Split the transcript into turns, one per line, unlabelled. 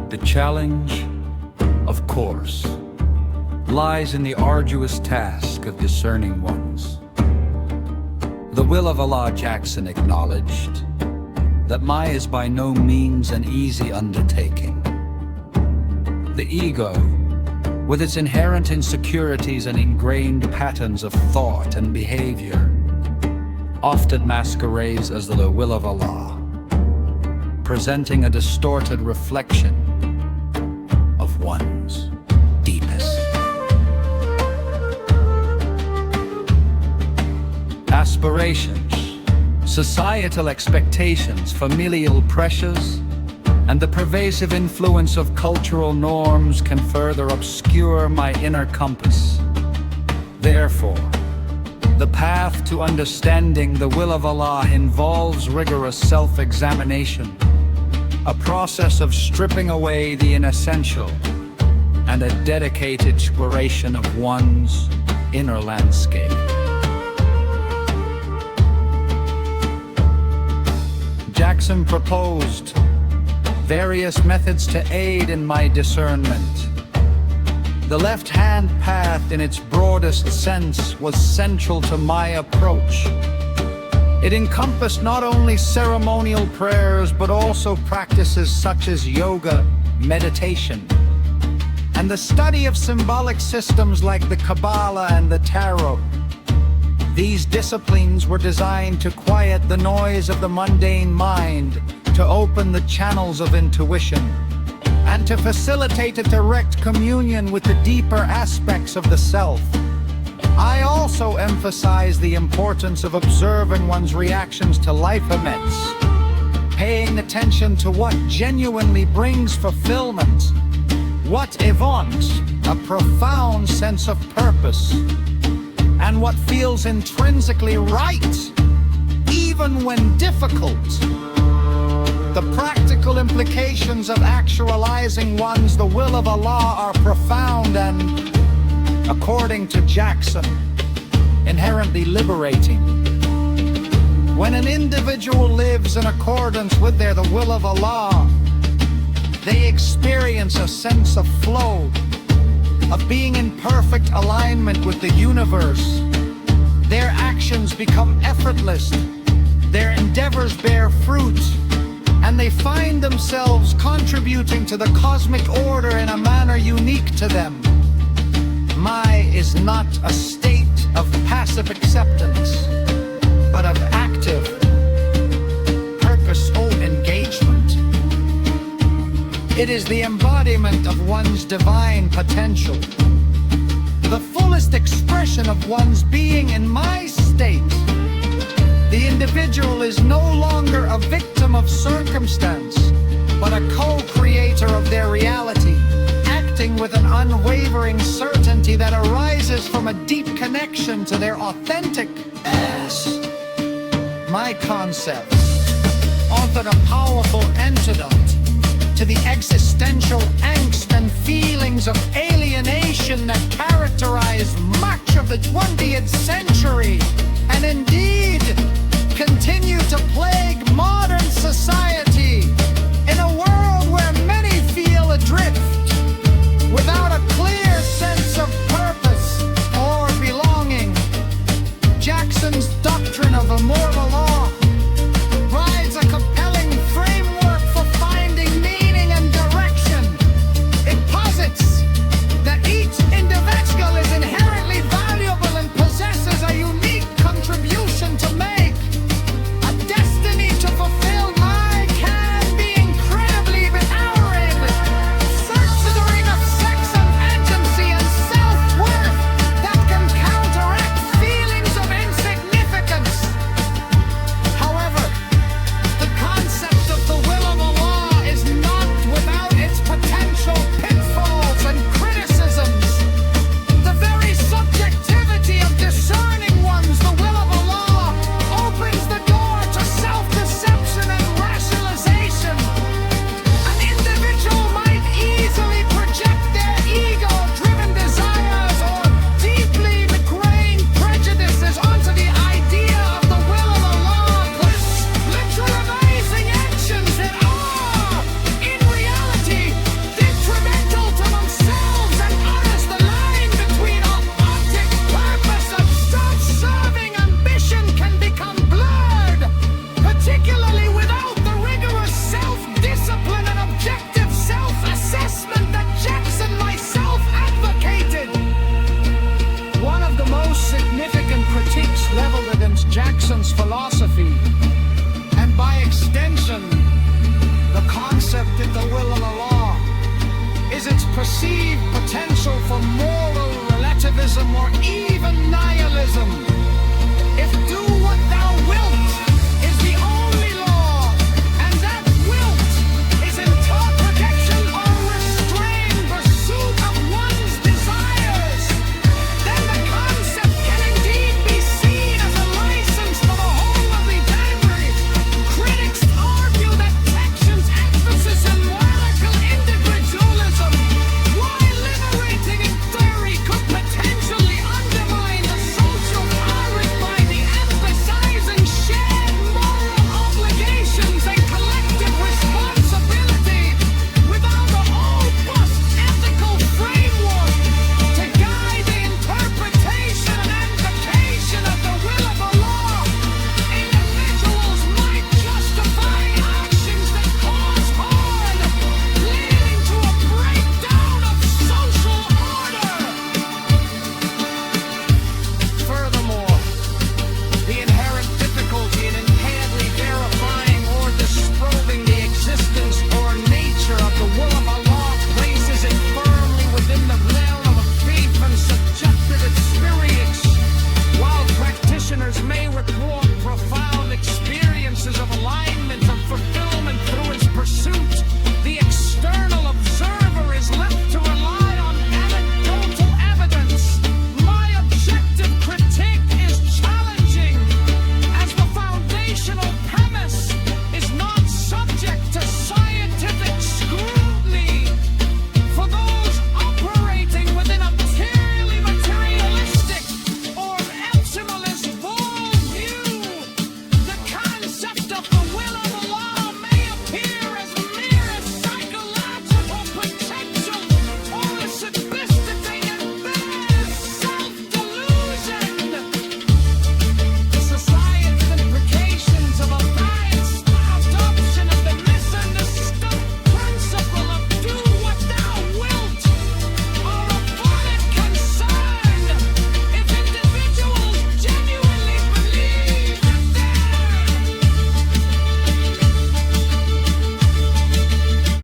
The challenge, of course, lies in the arduous task of discerning ones. The will of Allah Jackson acknowledged that Mai is by no means an easy undertaking. The ego, with its inherent insecurities and ingrained patterns of thought and behavior, often masquerades as the will of Allah, presenting a distorted reflection of one's deepest aspirations, societal expectations, familial pressures, and the pervasive influence of cultural norms can further obscure my inner compass. Therefore, the path to understanding the will of Allah involves rigorous self-examination, a process of stripping away the inessential, and a dedicated exploration of one's inner landscape. Jackson proposed various methods to aid in my discernment. The left-hand path in its broadest sense was central to my approach. It encompassed not only ceremonial prayers, but also practices such as yoga, meditation, and the study of symbolic systems like the Kabbalah and the Tarot. These disciplines were designed to quiet the noise of the mundane mind, to open the channels of intuition, and to facilitate a direct communion with the deeper aspects of the self. I also emphasize the importance of observing one's reactions to life events, paying attention to what genuinely brings fulfillment, what evokes a profound sense of purpose, and what feels intrinsically right, even when difficult. The practical implications of actualizing the will of Allah are profound and, according to Jackson, inherently liberating. When an individual lives in accordance with the will of Allah, they experience a sense of flow, of being in perfect alignment with the universe. Their actions become effortless, their endeavors bear fruit, and they find themselves contributing to the cosmic order in a manner unique to them. Mai is not a state of passive acceptance, but of active, purposeful engagement. It is the embodiment of one's divine potential, the fullest expression of one's being in my state. The individual is no longer a victim of circumstance, but a co-creator of their reality, acting with an unwavering certainty that arises from a deep connection to their authentic S. My concept offered a powerful antidote to the existential angst and feelings of alienation that characterized much of the 20th century, and indeed